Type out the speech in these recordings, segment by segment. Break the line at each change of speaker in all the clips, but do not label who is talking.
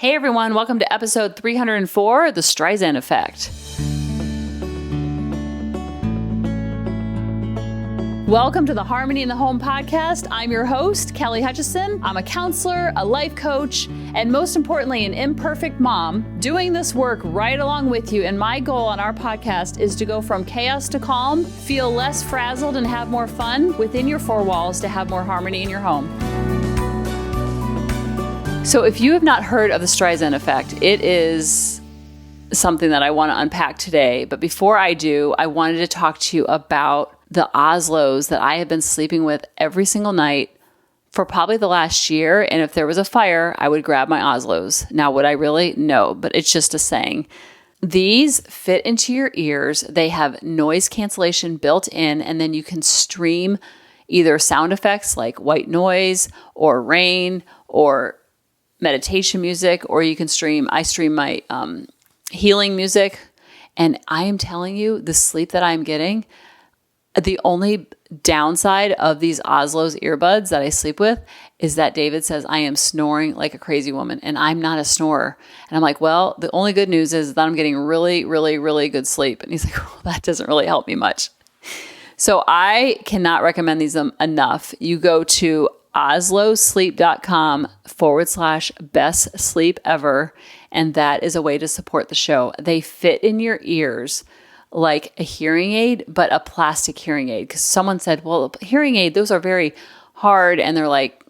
Hey everyone, welcome to episode 304, The Streisand Effect. Welcome to the Harmony in the Home podcast. I'm your host, Kelly Hutchison. I'm a counselor, a life coach, and most importantly, an imperfect mom doing this work right along with you. And my goal on our podcast is to go from chaos to calm, feel less frazzled, and have more fun within your four walls to have more harmony in your home. So if you have not heard of the Streisand Effect, it is something that I want to unpack today. But before I do, I wanted to talk to you about the Oslos that I have been sleeping with every single night for probably the last year. And if there was a fire, I would grab my Oslos. Now, would I really? No, but it's just a saying. These fit into your ears. They have noise cancellation built in, and then you can stream either sound effects like white noise or rain or meditation music, or you can I stream my healing music. And I am telling you, the sleep that I'm getting, the only downside of these Oslos earbuds that I sleep with is that David says I am snoring like a crazy woman, and I'm not a snorer. And I'm like, well, the only good news is that I'm getting really, really, really good sleep. And he's like, well, that doesn't really help me much. So I cannot recommend these enough. You go to oslosleep.com/best sleep ever. And that is a way to support the show. They fit in your ears like a hearing aid, but a plastic hearing aid. Because someone said, well, a hearing aid, those are very hard and they're like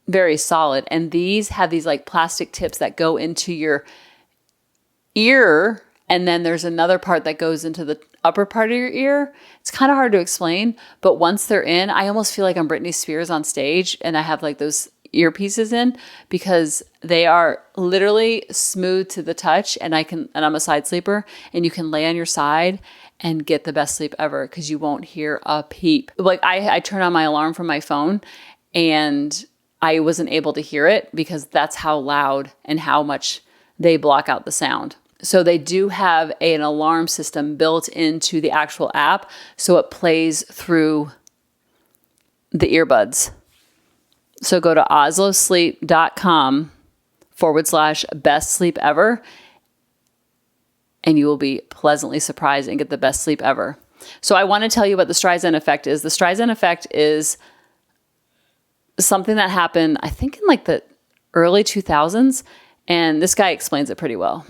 very solid. And these have these like plastic tips that go into your ear. And then there's another part that goes into the upper part of your ear. It's kind of hard to explain, but once they're in, I almost feel like I'm Britney Spears on stage and I have like those earpieces in because they are literally smooth to the touch, and I'm a side sleeper, and you can lay on your side and get the best sleep ever because you won't hear a peep. Like I turn on my alarm from my phone and I wasn't able to hear it because that's how loud and how much they block out the sound. So they do have an alarm system built into the actual app, so it plays through the earbuds. So go to oslosleep.com/best sleep ever, and you will be pleasantly surprised and get the best sleep ever. So I want to tell you what the Streisand Effect is. The Streisand Effect is something that happened, I think, in like the early 2000s, and this guy explains it pretty well.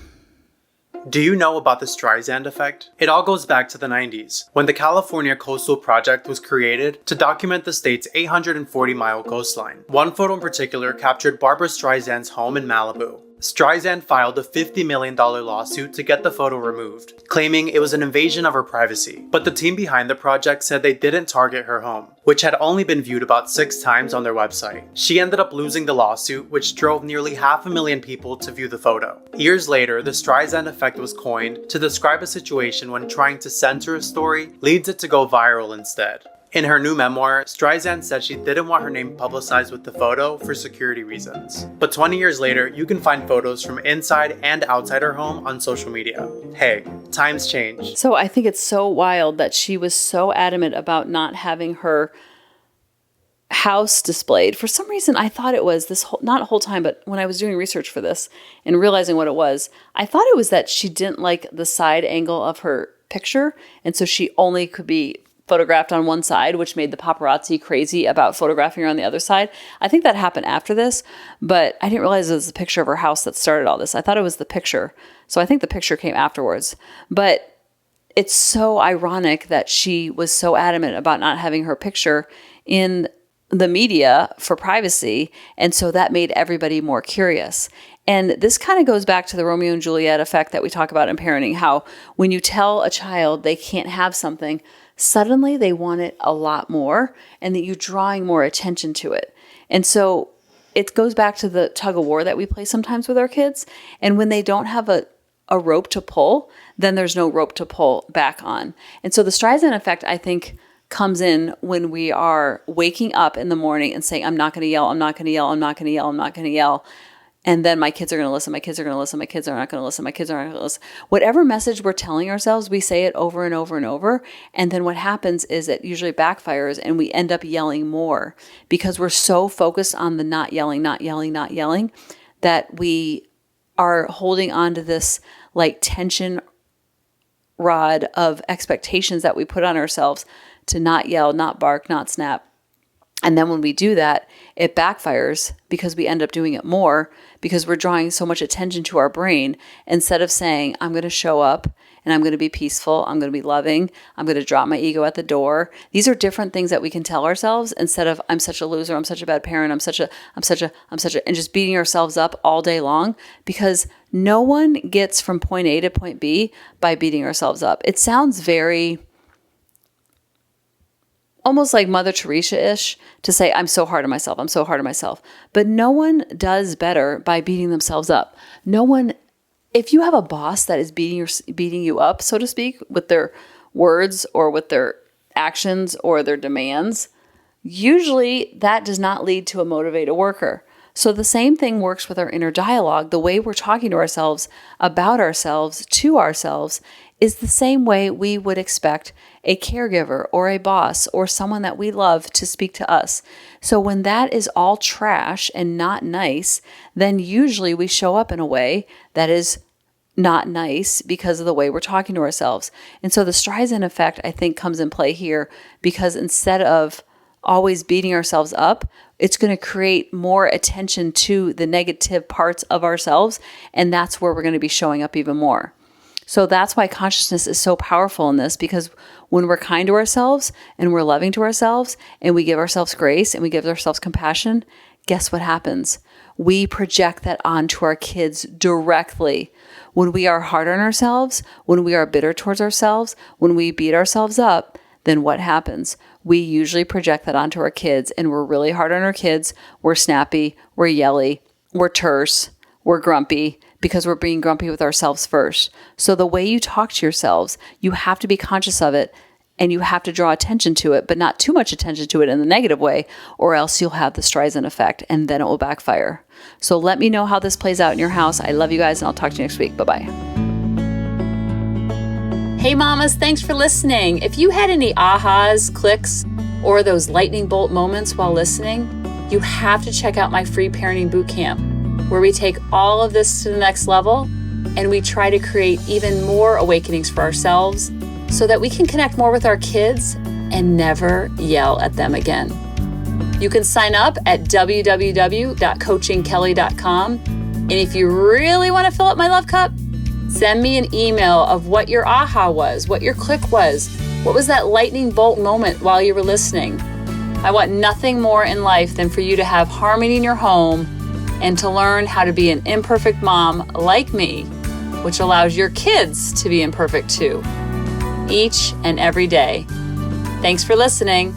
Do you know about the Streisand Effect? It all goes back to the 90s, when the California Coastal Project was created to document the state's 840-mile coastline. One photo in particular captured Barbara Streisand's home in Malibu. Streisand filed a $50 million lawsuit to get the photo removed, claiming it was an invasion of her privacy. But the team behind the project said they didn't target her home, which had only been viewed about 6 times on their website. She ended up losing the lawsuit, which drove nearly 500,000 people to view the photo. Years later, the Streisand Effect was coined to describe a situation when trying to censor a story leads it to go viral instead. In her new memoir, Streisand said she didn't want her name publicized with the photo for security reasons. But 20 years later, you can find photos from inside and outside her home on social media. Hey, times change.
So I think it's so wild that she was so adamant about not having her house displayed. For some reason, I thought it was not a whole time, but when I was doing research for this and realizing what it was, I thought it was that she didn't like the side angle of her picture. And so she only could be photographed on one side, which made the paparazzi crazy about photographing her on the other side. I think that happened after this, but I didn't realize it was the picture of her house that started all this. I thought it was the picture. So I think the picture came afterwards. But it's so ironic that she was so adamant about not having her picture in the media for privacy. And so that made everybody more curious. And this kind of goes back to the Romeo and Juliet effect that we talk about in parenting, how when you tell a child they can't have something, suddenly they want it a lot more, and that you're drawing more attention to it. And so it goes back to the tug of war that we play sometimes with our kids. And when they don't have a rope to pull, then there's no rope to pull back on. And so the Streisand Effect, I think, comes in when we are waking up in the morning and saying, I'm not going to yell, I'm not going to yell, I'm not going to yell, I'm not going to yell. And then my kids are going to listen, my kids are going to listen, my kids are not going to listen, my kids are not going to listen. Whatever message we're telling ourselves, we say it over and over and over. And then what happens is it usually backfires and we end up yelling more because we're so focused on the not yelling, that we are holding on to this like tension rod of expectations that we put on ourselves to not yell, not bark, not snap. And then when we do that, it backfires because we end up doing it more because we're drawing so much attention to our brain instead of saying, I'm going to show up and I'm going to be peaceful. I'm going to be loving. I'm going to drop my ego at the door. These are different things that we can tell ourselves instead of I'm such a loser. I'm such a bad parent. I'm such a, and just beating ourselves up all day long, because no one gets from point A to point B by beating ourselves up. It sounds very almost like Mother Teresa-ish to say, I'm so hard on myself. I'm so hard on myself. But no one does better by beating themselves up. No one, if you have a boss that is beating you up, so to speak, with their words or with their actions or their demands, usually that does not lead to a motivated worker. So the same thing works with our inner dialogue. The way we're talking to ourselves, about ourselves, to ourselves, is the same way we would expect a caregiver or a boss or someone that we love to speak to us. So when that is all trash and not nice, then usually we show up in a way that is not nice because of the way we're talking to ourselves. And so the Streisand effect, I think, comes in play here, because instead of always beating ourselves up, it's going to create more attention to the negative parts of ourselves. And that's where we're going to be showing up even more. So that's why consciousness is so powerful in this, because when we're kind to ourselves and we're loving to ourselves and we give ourselves grace and we give ourselves compassion, guess what happens? We project that onto our kids directly. When we are hard on ourselves, when we are bitter towards ourselves, when we beat ourselves up, then what happens? We usually project that onto our kids, and we're really hard on our kids. We're snappy, we're yelly, we're terse, we're grumpy, because we're being grumpy with ourselves first. So the way you talk to yourselves, you have to be conscious of it, and you have to draw attention to it, but not too much attention to it in the negative way, or else you'll have the Streisand effect, and then it will backfire. So let me know how this plays out in your house. I love you guys, and I'll talk to you next week. Bye-bye. Hey mamas, thanks for listening. If you had any ahas, clicks, or those lightning bolt moments while listening, you have to check out my free parenting bootcamp, where we take all of this to the next level and we try to create even more awakenings for ourselves so that we can connect more with our kids and never yell at them again. You can sign up at www.coachingkelly.com. And if you really want to fill up my love cup, send me an email of what your aha was, what your click was, what was that lightning bolt moment while you were listening. I want nothing more in life than for you to have harmony in your home and to learn how to be an imperfect mom like me, which allows your kids to be imperfect too, each and every day. Thanks for listening.